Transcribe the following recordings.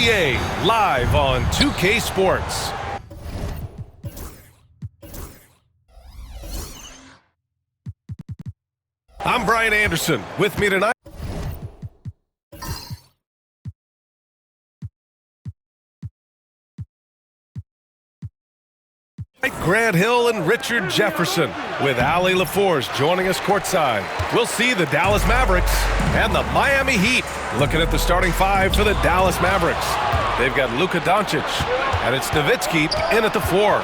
NBA live on 2K Sports. I'm Brian Anderson. With me tonight, Grant Hill and Richard Jefferson, with Allie LaForce joining us courtside. We'll see the Dallas Mavericks and the Miami Heat looking at the starting five for the Dallas Mavericks. They've got Luka Doncic, and it's Nowitzki in at the 4.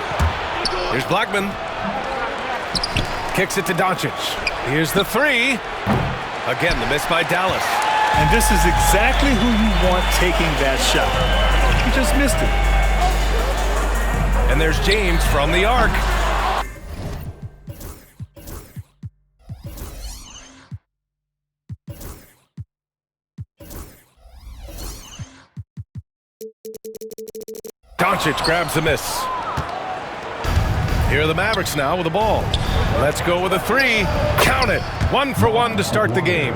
Here's Blackman. Kicks it to Doncic. Here's the 3. Again, the miss by Dallas. And this is exactly who you want taking that shot. He just missed it. And there's James from the arc. Doncic grabs the miss. Here are the Mavericks now with the ball. Let's go with a 3. Count it. 1 for 1 to start the game.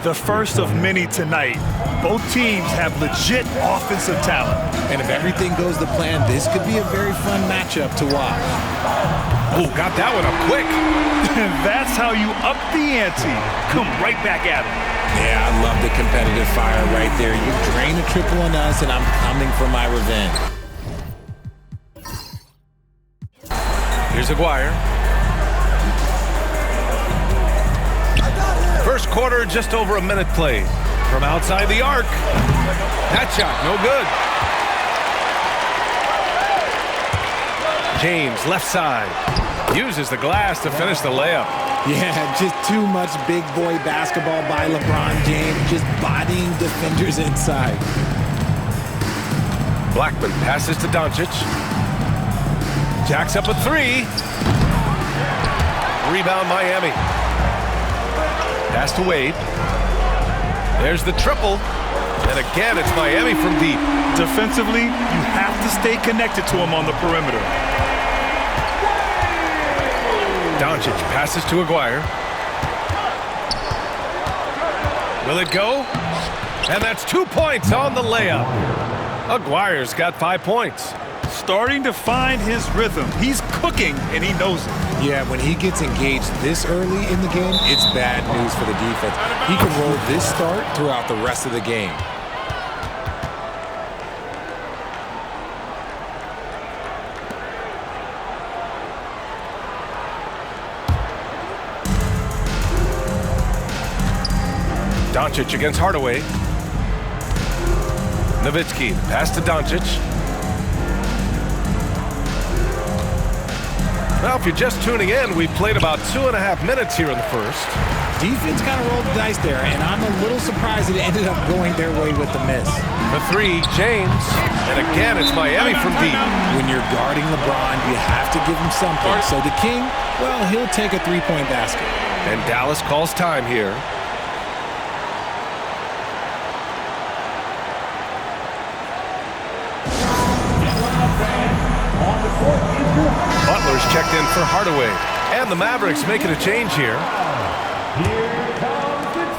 The first of many tonight. Both teams have legit offensive talent. And if everything goes to plan, this could be a very fun matchup to watch. Oh, got that one up quick. That's how you up the ante. Come right back at it. Yeah, I love the competitive fire right there. You drain a triple on us, and I'm coming for my revenge. Here's Aguirre. First quarter, just over a minute played. From outside the arc. That shot, no good. James, left side. Uses the glass to finish the layup. Yeah, just too much big boy basketball by LeBron James. Just bodying defenders inside. Blackman passes to Doncic. Jacks up a 3. Rebound Miami. Pass to Wade. There's the triple. And again, it's Miami from deep. Defensively, you have to stay connected to him on the perimeter. Doncic passes to Aguirre. Will it go? And that's 2 points on the layup. Aguirre's got 5 points. Starting to find his rhythm. He's cooking, and he knows it. Yeah, when he gets engaged this early in the game, it's bad news for the defense. He can roll this start throughout the rest of the game. Doncic against Hardaway. Nowitzki, pass to Doncic. Well, if you're just tuning in, we've played about 2.5 minutes here in the first. Defense kind of rolled the dice there, and I'm a little surprised it ended up going their way with the miss. The 3, James. And again, it's Miami from deep. When you're guarding LeBron, you have to give him something. So the King, well, he'll take a 3-point basket. And Dallas calls time here. Butler's checked in for Hardaway. And the Mavericks making a change here.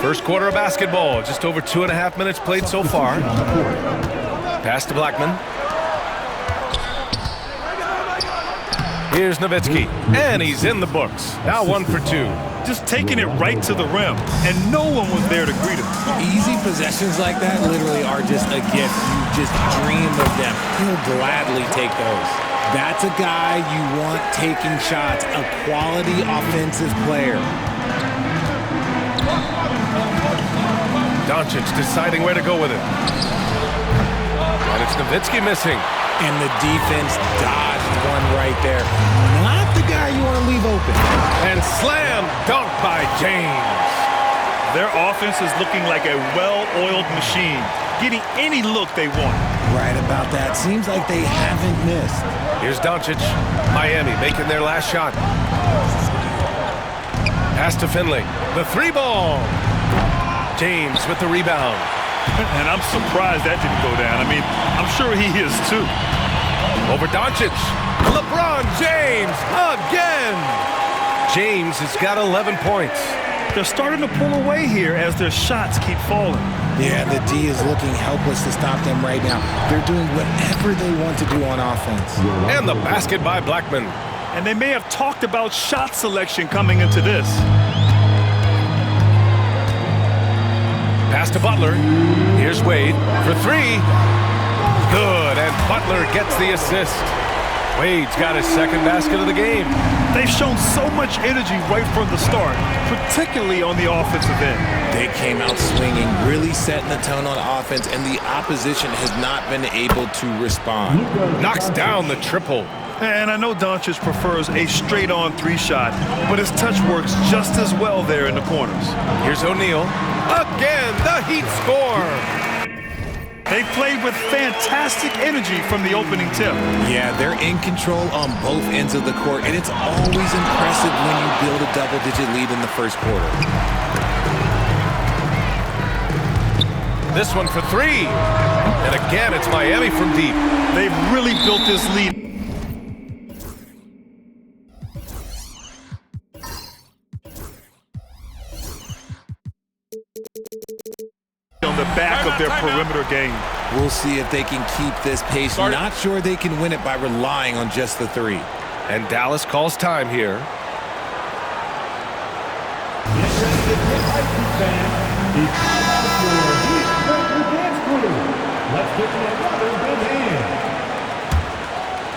First quarter of basketball. Just over 2.5 minutes played so far. Pass to Blackman. Here's Nowitzki. And he's in the books. Now 1 for 2. Just taking it right to the rim, and no one was there to greet him. Easy possessions like that literally are just a gift. You just dream of them. He'll gladly take those. That's a guy you want taking shots, a quality offensive player. Doncic deciding where to go with it. And it's Nowitzki missing. And the defense dodged one right there. Not the guy you want to leave open. And slam dunk by James. Their offense is looking like a well-oiled machine, getting any look they want. Right about that. Seems like they haven't missed. Here's Doncic. Miami making their last shot. Pass to Finley. The 3 ball. James with the rebound. And I'm surprised that didn't go down. I mean, I'm sure he is too. Over Doncic. LeBron James again. James has got 11 points. They're starting to pull away here as their shots keep falling. Yeah, the D is looking helpless to stop them right now. They're doing whatever they want to do on offense. And the basket by Blackman. And they may have talked about shot selection coming into this. Pass to Butler. Here's Wade for three. Good, and Butler gets the assist. Wade's got his second basket of the game. They've shown so much energy right from the start, particularly on the offensive end. They came out swinging, really setting the tone on offense, and the opposition has not been able to respond. Knocks down the triple. And I know Doncic prefers a straight-on three-shot, but his touch works just as well there in the corners. Here's O'Neal. Again, the Heat score. They played with fantastic energy from the opening tip. Yeah, they're in control on both ends of the court, and it's always impressive when you build a double-digit lead in the first quarter. This one for three. And again, it's Miami from deep. They've really built this lead. On the back of their perimeter game. We'll see if they can keep this pace. Not sure they can win it by relying on just the three. And Dallas calls time here.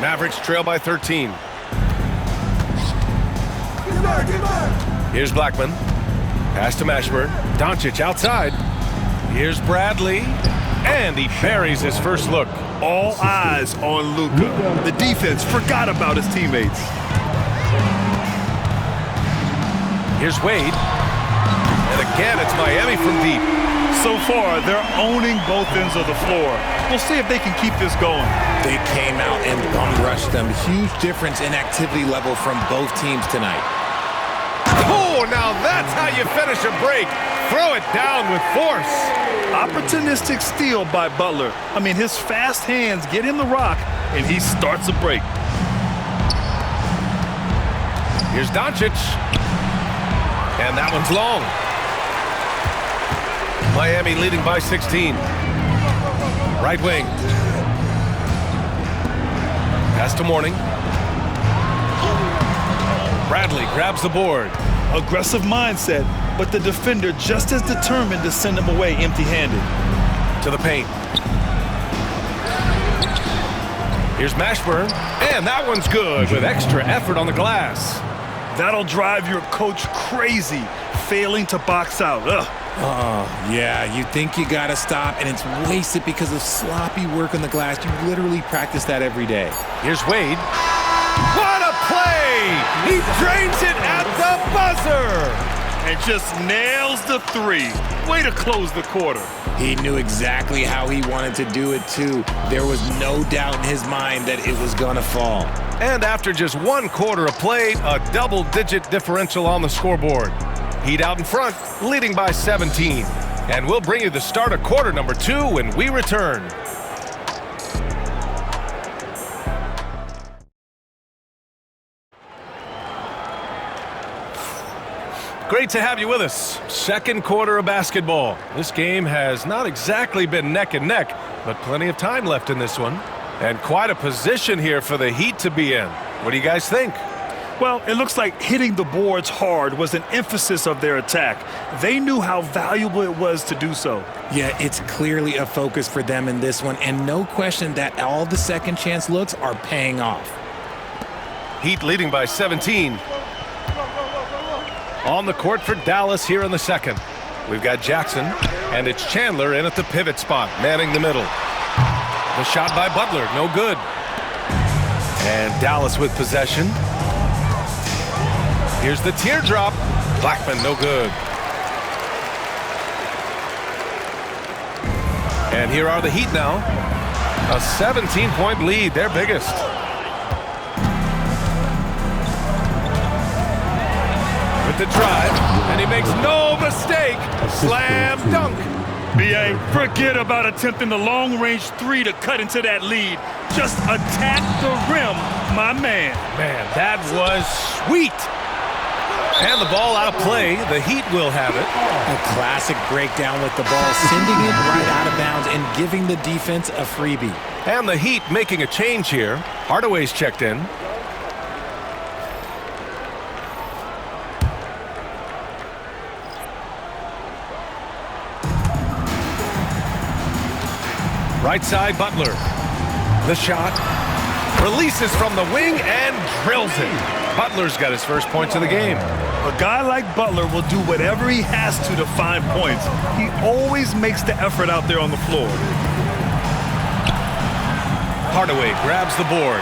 Mavericks trail by 13. Here's Blackman. Pass to Mashburn. Doncic outside. Here's Bradley. And he buries his first look. All eyes on Luka. The defense forgot about his teammates. Here's Wade. And again, it's Miami from deep. So far, they're owning both ends of the floor. We'll see if they can keep this going. They came out and bum-rushed them. Huge difference in activity level from both teams tonight. Oh, now that's how you finish a break. Throw it down with force. Opportunistic steal by Butler. I mean, his fast hands get him the rock, and he starts a break. Here's Doncic. And that one's long. Miami leading by 16. Right wing. Pass to Mourning. Bradley grabs the board. Aggressive mindset, but the defender just as determined to send him away empty-handed. To the paint. Here's Mashburn. And that one's good with extra effort on the glass. That'll drive your coach crazy, failing to box out. Ugh. Oh, yeah, you think you gotta stop, and it's wasted because of sloppy work on the glass. You literally practice that every day. Here's Wade. What a play! He drains it at the buzzer! And just nails the three. Way to close the quarter. He knew exactly how he wanted to do it, too. There was no doubt in his mind that it was gonna fall. And after just one quarter of play, a double-digit differential on the scoreboard. Heat out in front, leading by 17. And we'll bring you the start of quarter number 2 when we return. Great to have you with us. Second quarter of basketball. This game has not exactly been neck and neck, but plenty of time left in this one. And quite a position here for the Heat to be in. What do you guys think? Well, it looks like hitting the boards hard was an emphasis of their attack. They knew how valuable it was to do so. Yeah, it's clearly a focus for them in this one, and no question that all the second chance looks are paying off. Heat leading by 17. On the court for Dallas here in the second. We've got Jackson, and it's Chandler in at the pivot spot, manning the middle. The shot by Butler, no good. And Dallas with possession. Here's the teardrop. Blackman, no good. And here are the Heat now. A 17-point lead, their biggest. With the drive, and he makes no mistake. Slam dunk. B.A., forget about attempting the long-range three to cut into that lead. Just attack the rim, my man. Man, that was sweet. And the ball out of play. The Heat will have it. A classic breakdown with the ball, sending it right out of bounds and giving the defense a freebie. And the Heat making a change here. Hardaway's checked in. Right side, Butler. The shot. Releases from the wing and drills it. Butler's got his first points of the game. A guy like Butler will do whatever he has to find points. He always makes the effort out there on the floor. Hardaway grabs the board.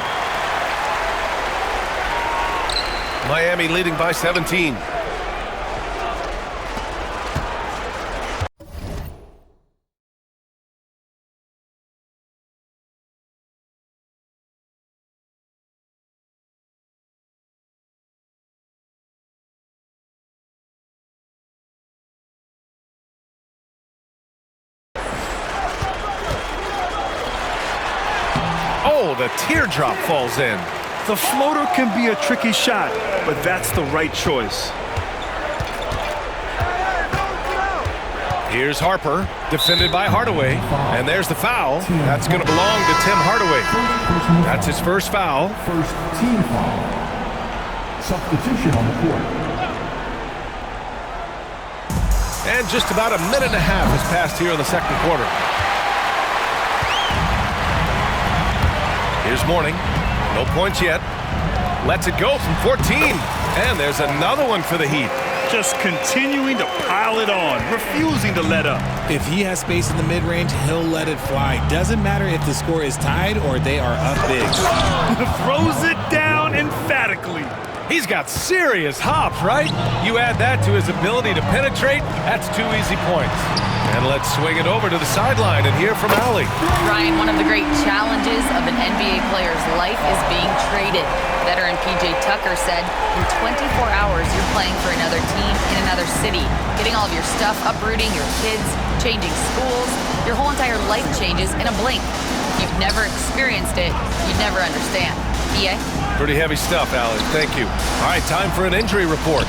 Miami leading by 17. Oh, the teardrop falls in. The floater can be a tricky shot, but that's the right choice. Here's Harper, defended by Hardaway. And there's the foul. That's going to belong to Tim Hardaway. That's his first foul. First team foul. Substitution on the court. And just about a minute and a half has passed here in the second quarter. Here's Mourning. No points yet. Lets it go from 14. And there's another one for the Heat. Just continuing to pile it on, refusing to let up. If he has space in the mid-range, he'll let it fly. Doesn't matter if the score is tied or they are up big. Throws it down emphatically. He's got serious hops, right? You add that to his ability to penetrate, that's 2 easy points. And let's swing it over to the sideline and hear from Allie. Ryan, one of the great challenges of an NBA player's life is being traded. Veteran P.J. Tucker said, in 24 hours, you're playing for another team in another city, getting all of your stuff, uprooting your kids, changing schools. Your whole entire life changes in a blink. If you've never experienced it, you'd never understand. PA? Pretty heavy stuff, Allie. Thank you. All right, time for an injury report.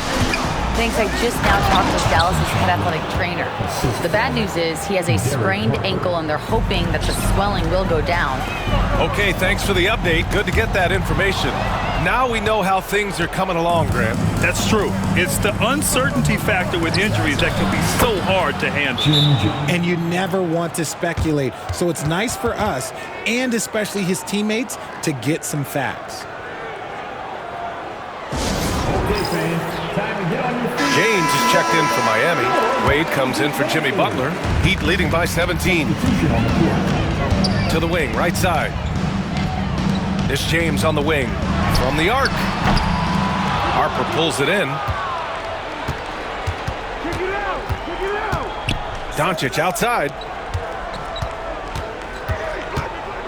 Thanks. I just now talked with Dallas' head athletic trainer. The bad news is he has a sprained ankle, and they're hoping that the swelling will go down. Okay, thanks for the update. Good to get that information. Now we know how things are coming along, Grant. That's true. It's the uncertainty factor with injuries that can be so hard to handle. And you never want to speculate. So it's nice for us, and especially his teammates, to get some facts. James is checked in for Miami. Wade comes in for Jimmy Butler. Heat leading by 17. To the wing, right side. It's James on the wing. From the arc. Harper pulls it in. Doncic outside.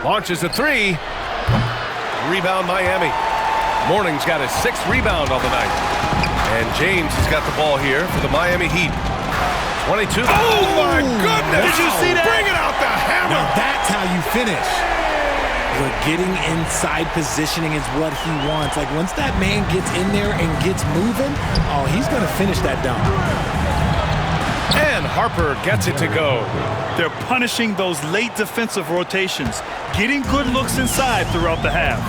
Launches a three. Rebound Miami. Mourning's got his 6th rebound on the night. And James has got the ball here for the Miami Heat. 22. Oh, my goodness! Did you see that? Bring it out the hammer! Now that's how you finish. But getting inside positioning is what he wants. Like, once that man gets in there and gets moving, oh, he's going to finish that dunk. And Harper gets it to go. They're punishing those late defensive rotations, getting good looks inside throughout the half.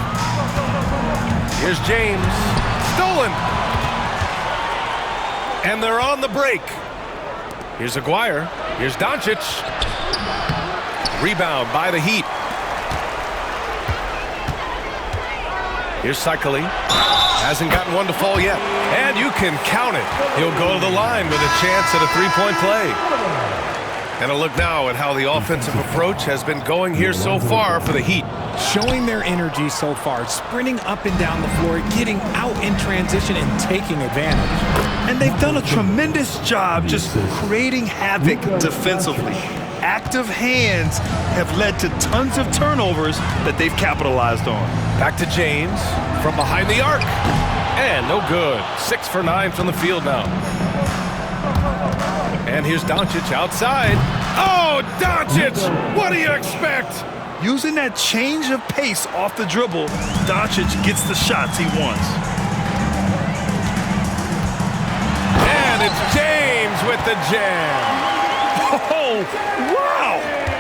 Here's James. Stolen. And they're on the break. Here's Aguirre. Here's Doncic. Rebound by the Heat. Here's Cycli. Hasn't gotten one to fall yet. And you can count it. He'll go to the line with a chance at a three-point play. And a look now at how the offensive approach has been going here so far for the Heat. Showing their energy so far, sprinting up and down the floor, getting out in transition and taking advantage. And they've done a tremendous job just creating havoc defensively. Active hands have led to tons of turnovers that they've capitalized on. Back to James from behind the arc. And no good. 6 for 9 from the field now. And here's Doncic outside. Oh, Doncic! What do you expect? Using that change of pace off the dribble, Doncic gets the shots he wants. with the jam. Oh, wow!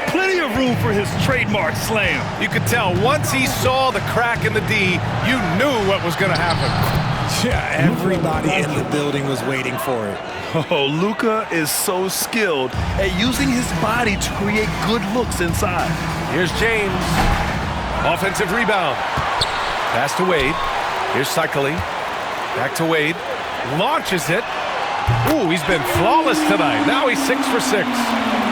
Plenty of room for his trademark slam. You could tell once he saw the crack in the D, you knew what was going to happen. Yeah, everybody in the building was waiting for it. Oh, Luka is so skilled at using his body to create good looks inside. Here's James. Offensive rebound. Pass to Wade. Here's Cycling. Back to Wade. Launches it. Ooh, he's been flawless tonight. Now he's 6 for 6.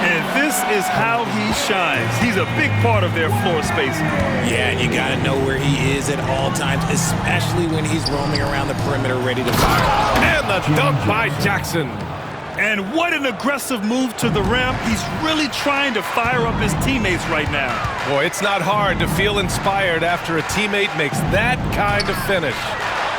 And this is how he shines. He's a big part of their floor spacing. Yeah, and you got to know where he is at all times, especially when he's roaming around the perimeter ready to fire. And the dunk by Jackson. And what an aggressive move to the rim. He's really trying to fire up his teammates right now. Boy, it's not hard to feel inspired after a teammate makes that kind of finish.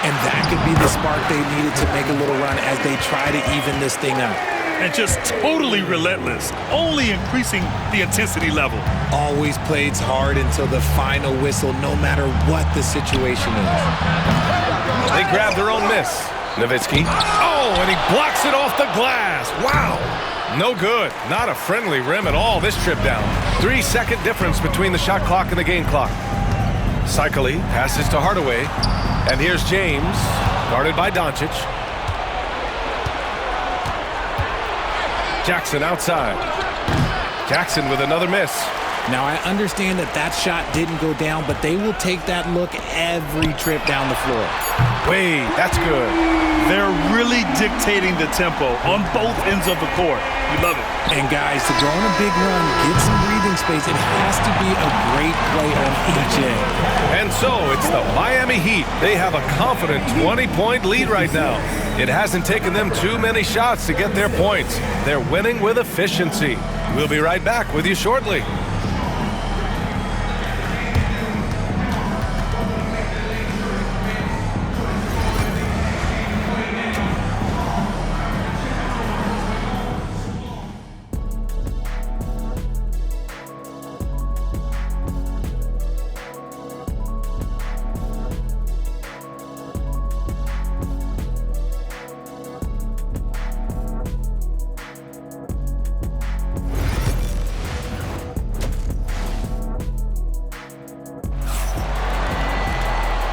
And that could be the spark they needed to make a little run as they try to even this thing up. And just totally relentless, only increasing the intensity level. Always plays hard until the final whistle, no matter what the situation is. They grab their own miss. Nowitzki. Oh, and he blocks it off the glass. Wow. No good. Not a friendly rim at all this trip down. 3-second difference between the shot clock and the game clock. Cycling passes to Hardaway. And here's James, guarded by Doncic. Jackson outside. Jackson with another miss. Now, I understand that shot didn't go down, but they will take that look every trip down the floor. Wade, that's good. They're really dictating the tempo on both ends of the court. You love it. And guys, to go on a big run, get some breathing space, it has to be a great play on each end. And so it's the Miami Heat. They have a confident 20-point lead right now. It hasn't taken them too many shots to get their points. They're winning with efficiency. We'll be right back with you shortly.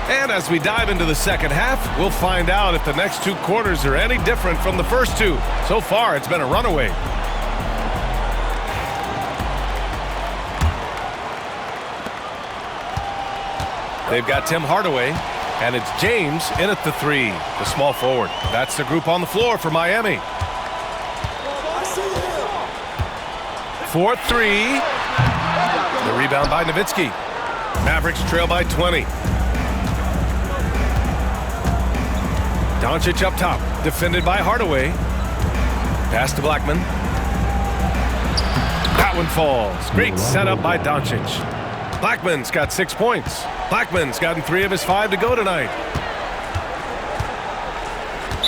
And as we dive into the second half, we'll find out if the next 2 quarters are any different from the first 2. So far, it's been a runaway. They've got Tim Hardaway, and it's James in at the 3, the small forward. That's the group on the floor for Miami. 4-3. The rebound by Nowitzki. Mavericks trail by 20. Doncic up top, defended by Hardaway. Pass to Blackman. That one falls. Great setup by Doncic. Blackman's got 6 points. Blackman's gotten 3 of his 5 to go tonight.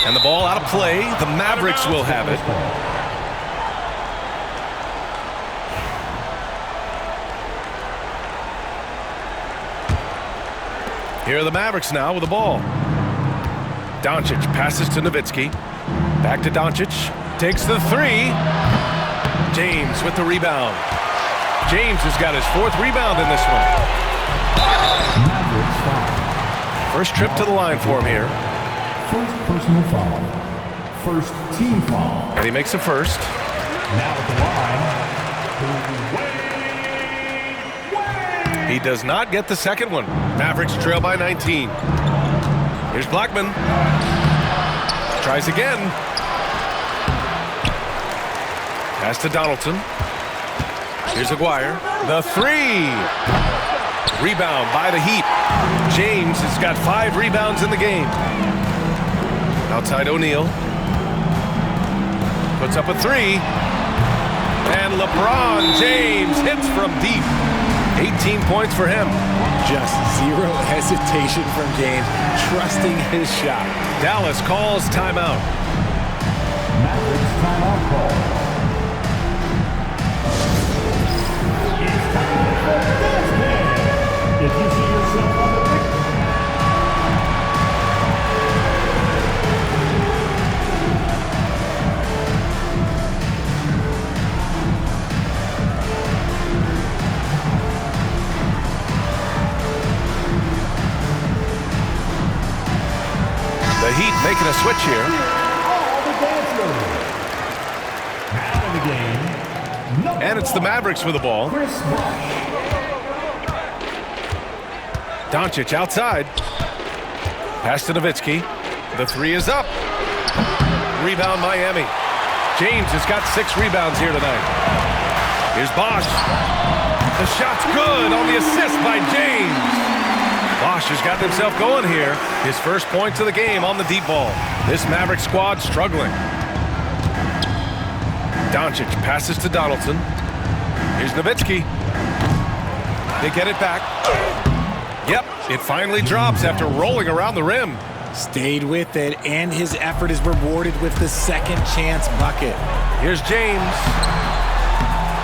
And the ball out of play. The Mavericks will have it. Here are the Mavericks now with the ball. Doncic passes to Nowitzki. Back to Doncic. Takes the 3. James with the rebound. James has got his 4th rebound in this one. First trip to the line for him here. First personal foul. First team foul. And he makes a first. Now at the line, Wade. He does not get the second one. Mavericks trail by 19. Here's Blackman. Tries again. Pass to Donaldson. Here's Aguirre. The 3. Rebound by the Heat. James has got 5 rebounds in the game. Outside O'Neal. Puts up a 3. And LeBron James hits from deep. 18 points for him. Just zero hesitation from James, trusting his shot. Dallas calls timeout. Mavericks timeout call. It's time for this game. If you see yourself on the big Heat making a switch here. All the dancers. Now in the game. And it's the Mavericks with the ball. Chris Bosh. Doncic outside. Pass to Nowitzki. The three is up. Rebound Miami. James has got 6 rebounds here tonight. Here's Bosh. The shot's good on the assist by James. Bosh has gotten himself going here. His first points of the game on the deep ball. This Maverick squad struggling. Doncic passes to Donaldson. Here's Nowitzki. They get it back. Yep, it finally drops after rolling around the rim. Stayed with it, and his effort is rewarded with the second chance bucket. Here's James.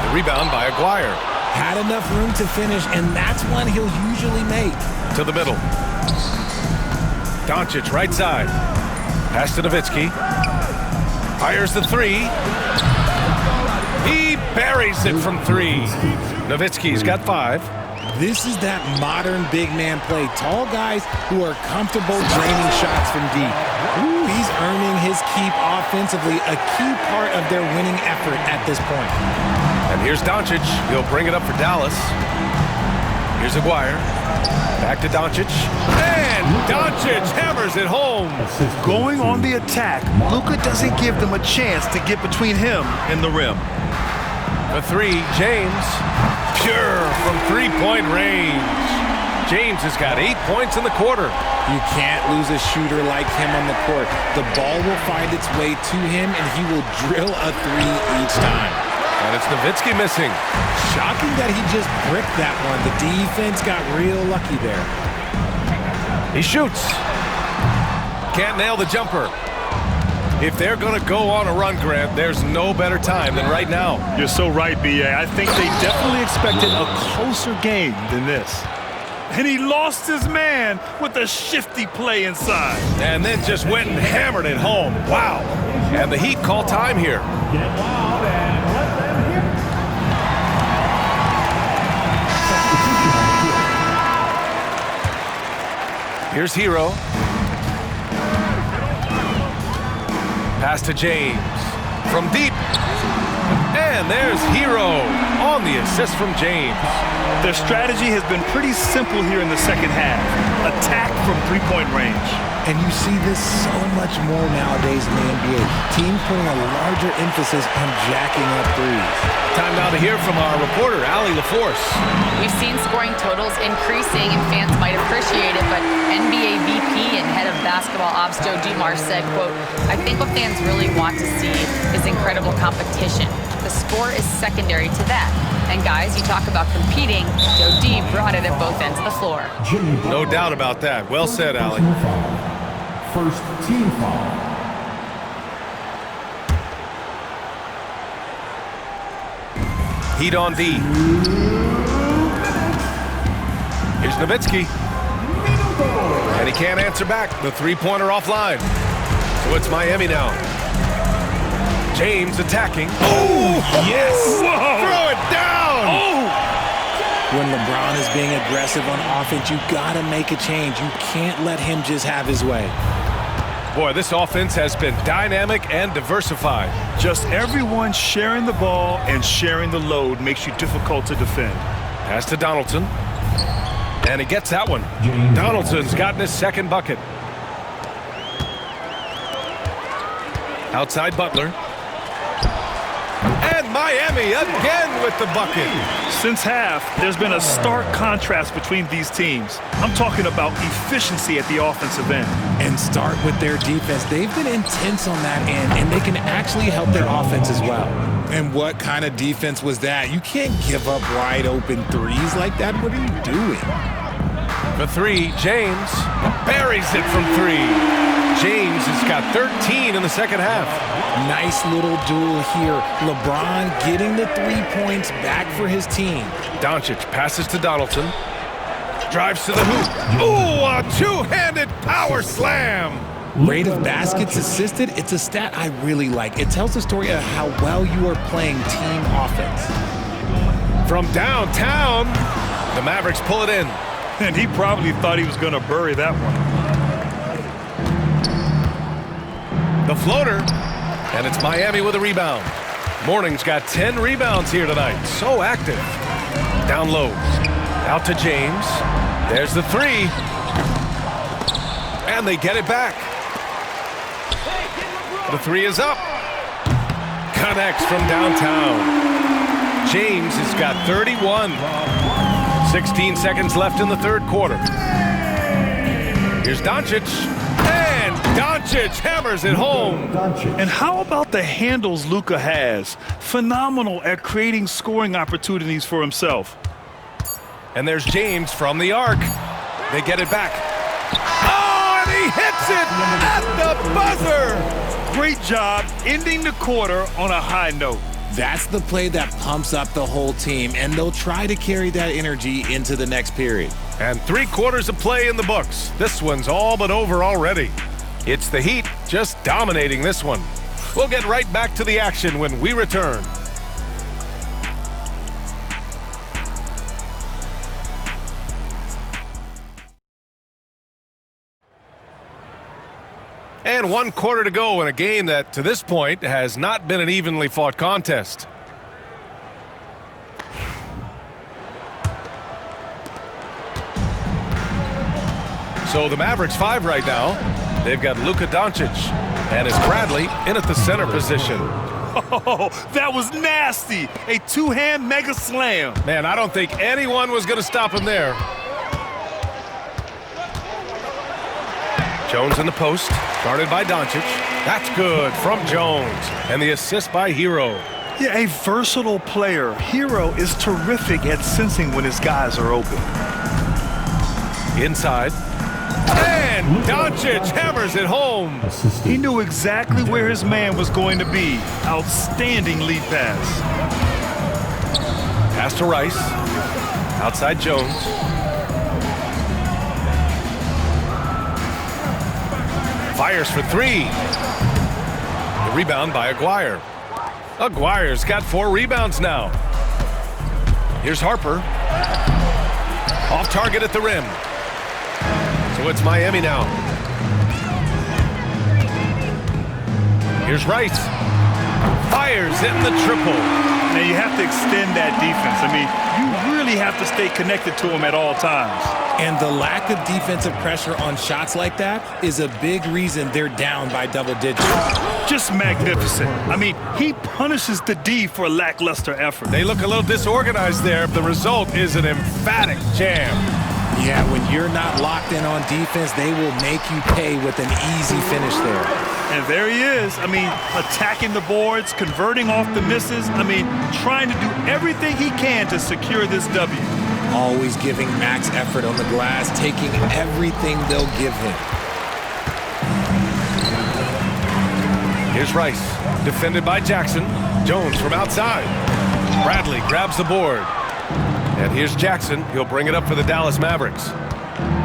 The rebound by Aguirre. Had enough room to finish, and that's one he'll usually make. To the middle. Doncic right side. Pass to Nowitzki. Fires the three. He buries it from 3. Nowitzki's got 5. This is that modern big man play. Tall guys who are comfortable draining shots from deep. Ooh, he's earning his keep offensively, a key part of their winning effort at this point. And here's Doncic. He'll bring it up for Dallas. Here's Aguirre. Back to Doncic. And Doncic hammers it home. Going on the attack, Luka doesn't give them a chance to get between him and the rim. The 3, James. Pure from 3-point range. James has got 8 points in the quarter. You can't lose a shooter like him on the court. The ball will find its way to him, and he will drill a 3 each time. And it's Nowitzki missing. Shocking that he just bricked that one. The defense got real lucky there. He shoots. Can't nail the jumper. If they're going to go on a run, Grant, there's no better time than right now. You're so right, B.A. I think they definitely expected a closer game than this. And he lost his man with a shifty play inside. And then just went and hammered it home. Wow. And the Heat call time here. Get loud and let them hear. Substitution. Here's Hero. Pass to James. From deep. And there's Hero on the assist from James. Their strategy has been pretty simple here in the second half. Attack from 3-point range. And you see this so much more nowadays in the NBA. Teams putting a larger emphasis on jacking up threes. Time now to hear from our reporter, Allie LaForce. We've seen scoring totals increasing, and fans might appreciate it, but NBA VP and head of basketball ops Joe Dumars said, quote, "I think what fans really want to see is incredible competition. The score is secondary to that. And guys, you talk about competing, Joe D brought it at both ends of the floor." No doubt about that. Well said, Allie. First team foul. Heat on D. Here's Nowitzki. And he can't answer back. The 3-pointer offline. So it's Miami now. James attacking. Oh, yes! Whoa. Throw it down! Oh! When LeBron is being aggressive on offense, you gotta make a change. You can't let him just have his way. Boy, this offense has been dynamic and diversified. Just everyone sharing the ball and sharing the load makes you difficult to defend. Pass to Donaldson. And he gets that one. Donaldson's gotten his second bucket. Outside Butler. And Miami again with the bucket. Since half, there's been a stark contrast between these teams. I'm talking about efficiency at the offensive end. And start with their defense. They've been intense on that end, and they can actually help their offense as well. And what kind of defense was that? You can't give up wide open threes like that. What are you doing? The 3, James buries it from 3. James has got 13 in the second half. Nice little duel here. LeBron getting the 3 points back for his team. Doncic passes to Donaldson. Drives to the hoop. Ooh, a two-handed power slam. Rate of baskets assisted, it's a stat I really like. It tells the story of how well you are playing team offense. From downtown, the Mavericks pull it in. And he probably thought he was going to bury that one. The floater. And it's Miami with a rebound. Morning's got 10 rebounds here tonight. So active. Down low. Out to James. There's the three. And they get it back. The three is up. Connects from downtown. James has got 31. 16 seconds left in the third quarter. Here's Doncic. And Doncic hammers it home. And how about the handles Luka has? Phenomenal at creating scoring opportunities for himself. And there's James from the arc. They get it back. Oh, and he hits it at the buzzer. Great job ending the quarter on a high note. That's the play that pumps up the whole team, and they'll try to carry that energy into the next period. And 3 quarters of play in the books. This one's all but over already. It's the Heat just dominating this one. We'll get right back to the action when we return. And 1 quarter to go in a game that, to this point, has not been an evenly fought contest. So the Mavericks 5 right now. They've got Luka Doncic, and it's Bradley in at the center position. Oh, that was nasty. A two-hand mega slam. Man, I don't think anyone was going to stop him there. Jones in the post, guarded by Doncic. That's good from Jones. And the assist by Hero. Yeah, a versatile player. Hero is terrific at sensing when his guys are open. Inside. And Doncic hammers it home. He knew exactly where his man was going to be. Outstanding lead pass. Pass to Rice. Outside Jones. Fires for 3. The rebound by Aguirre. Aguirre's got 4 rebounds now. Here's Harper. Off target at the rim. So it's Miami now. Here's Rice. Fires in the triple. Now you have to extend that defense. I mean, you really have to stay connected to him at all times. And the lack of defensive pressure on shots like that is a big reason they're down by double digits. Just magnificent. I mean, he punishes the D for lackluster effort. They look a little disorganized there. The result is an emphatic jam. Yeah, when you're not locked in on defense, they will make you pay with an easy finish there. And there he is. I mean, attacking the boards, converting off the misses. I mean, trying to do everything he can to secure this W. Always giving max effort on the glass, taking everything they'll give him. Here's Rice, defended by Jackson. Jones from outside. Bradley grabs the board. And here's Jackson. He'll bring it up for the Dallas Mavericks.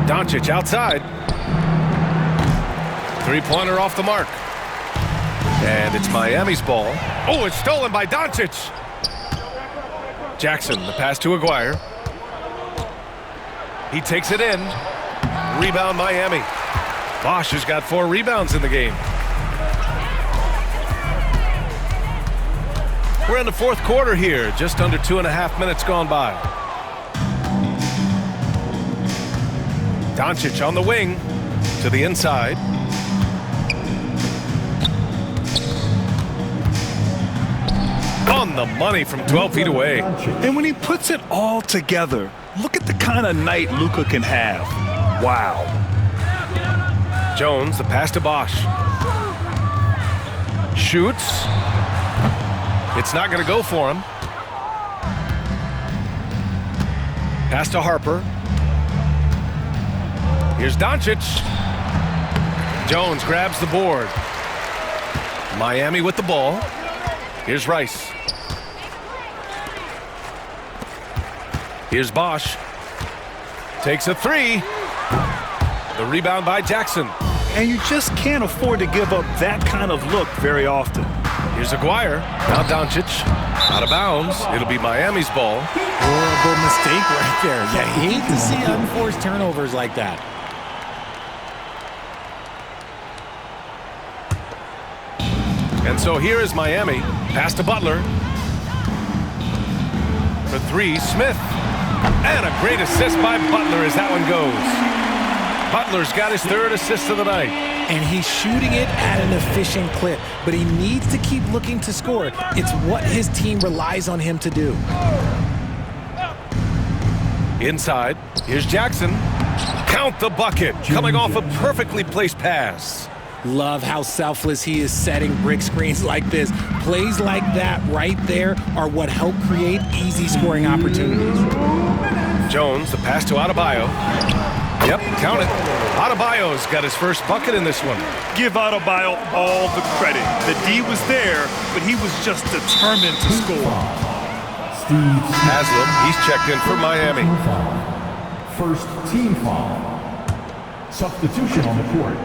Doncic outside. Three-pointer off the mark. And it's Miami's ball. Oh, it's stolen by Doncic. Jackson, the pass to Aguirre. He takes it in. Rebound Miami. Bosch has got 4 rebounds in the game. We're in the fourth quarter here. Just under 2.5 minutes gone by. Doncic on the wing to the inside. On the money from 12 feet away. And when he puts it all together, look at the kind of night Luka can have. Wow. Jones, the pass to Bosch. Shoots. It's not going to go for him. Pass to Harper. Here's Doncic. Jones grabs the board. Miami with the ball. Here's Rice. Here's Bosch. Takes a 3. The rebound by Jackson. And you just can't afford to give up that kind of look very often. Here's Aguirre. Now Doncic. Out of bounds. It'll be Miami's ball. Horrible mistake right there. You hate to see unforced turnovers like that. And so here is Miami. Pass to Butler. For three, Smith. And a great assist by Butler as that one goes. Butler's got his third assist of the night. And he's shooting it at an efficient clip, but he needs to keep looking to score. It's what his team relies on him to do. Inside, here's Jackson. Count the bucket, coming off a perfectly placed pass. Love how selfless he is setting brick screens like this. Plays like that right there are what help create easy scoring opportunities. Jones, the pass to Adebayo. Yep, count it. Adebayo's got his first bucket in this one. Give Adebayo all the credit. The D was there, but he was just determined to score. Haslem, he's checked in for Miami. First team foul. Substitution on the court.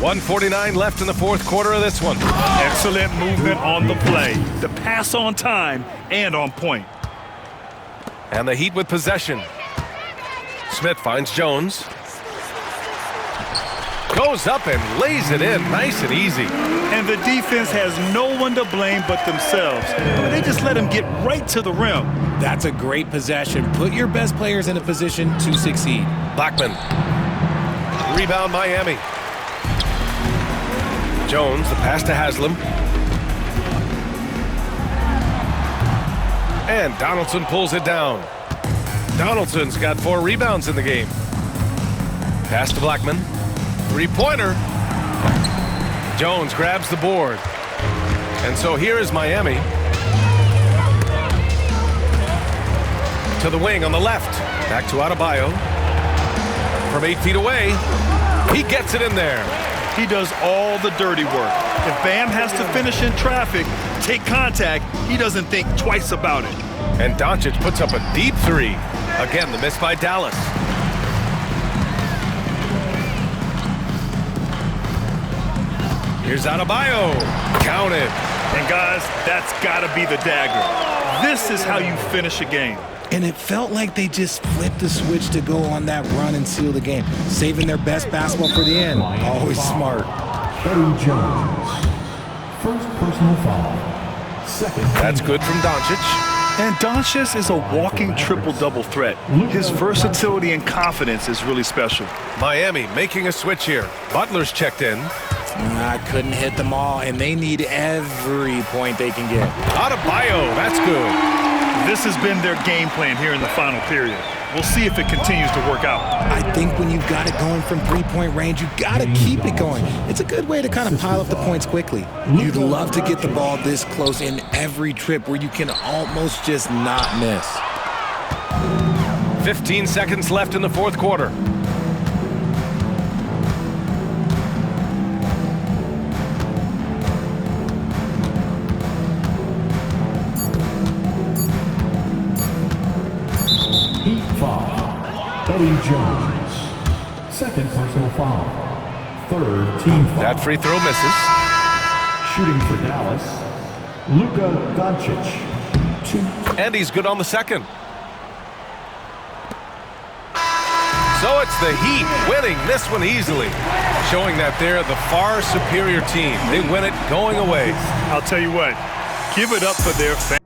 .149 left in the fourth quarter of this one. Excellent movement on the play. The pass on time and on point. And the Heat with possession. Smith finds Jones. Goes up and lays it in nice and easy. And the defense has no one to blame but themselves. They just let him get right to the rim. That's a great possession. Put your best players in a position to succeed. Blackman. Rebound Miami. Jones, the pass to Haslem. And Donaldson pulls it down. Donaldson's got 4 rebounds in the game. Pass to Blackman. Three-pointer. Jones grabs the board. And so here is Miami. To the wing on the left. Back to Adebayo. From 8 feet away. He gets it in there. He does all the dirty work. If Bam has to finish in traffic, take contact, he doesn't think twice about it. And Doncic puts up a deep three. Again, the miss by Dallas. Here's Adebayo. Count it. And guys, that's got to be the dagger. This is how you finish a game. And it felt like they just flipped the switch to go on that run and seal the game. Saving their best basketball for the end. Always smart. Eddie Jones. First personal foul. Second. That's good from Doncic. And Doncic is a walking triple-double threat. His versatility and confidence is really special. Miami making a switch here. Butler's checked in. I couldn't hit them all, and they need every point they can get. Adebayo, that's good. This has been their game plan here in the final period. We'll see if it continues to work out. I think when you've got it going from three-point range, you've got to keep it going. It's a good way to kind of pile up the points quickly. You'd love to get the ball this close in every trip where you can almost just not miss. 15 seconds left in the fourth quarter. Heat foul. Eddie Jones. Second personal foul. Third team foul. That free throw misses. Shooting for Dallas, Luka Doncic. 2. And he's good on the second. So it's the Heat winning this one easily, showing that they're the far superior team. They win it going away. I'll tell you what, give it up for their fans.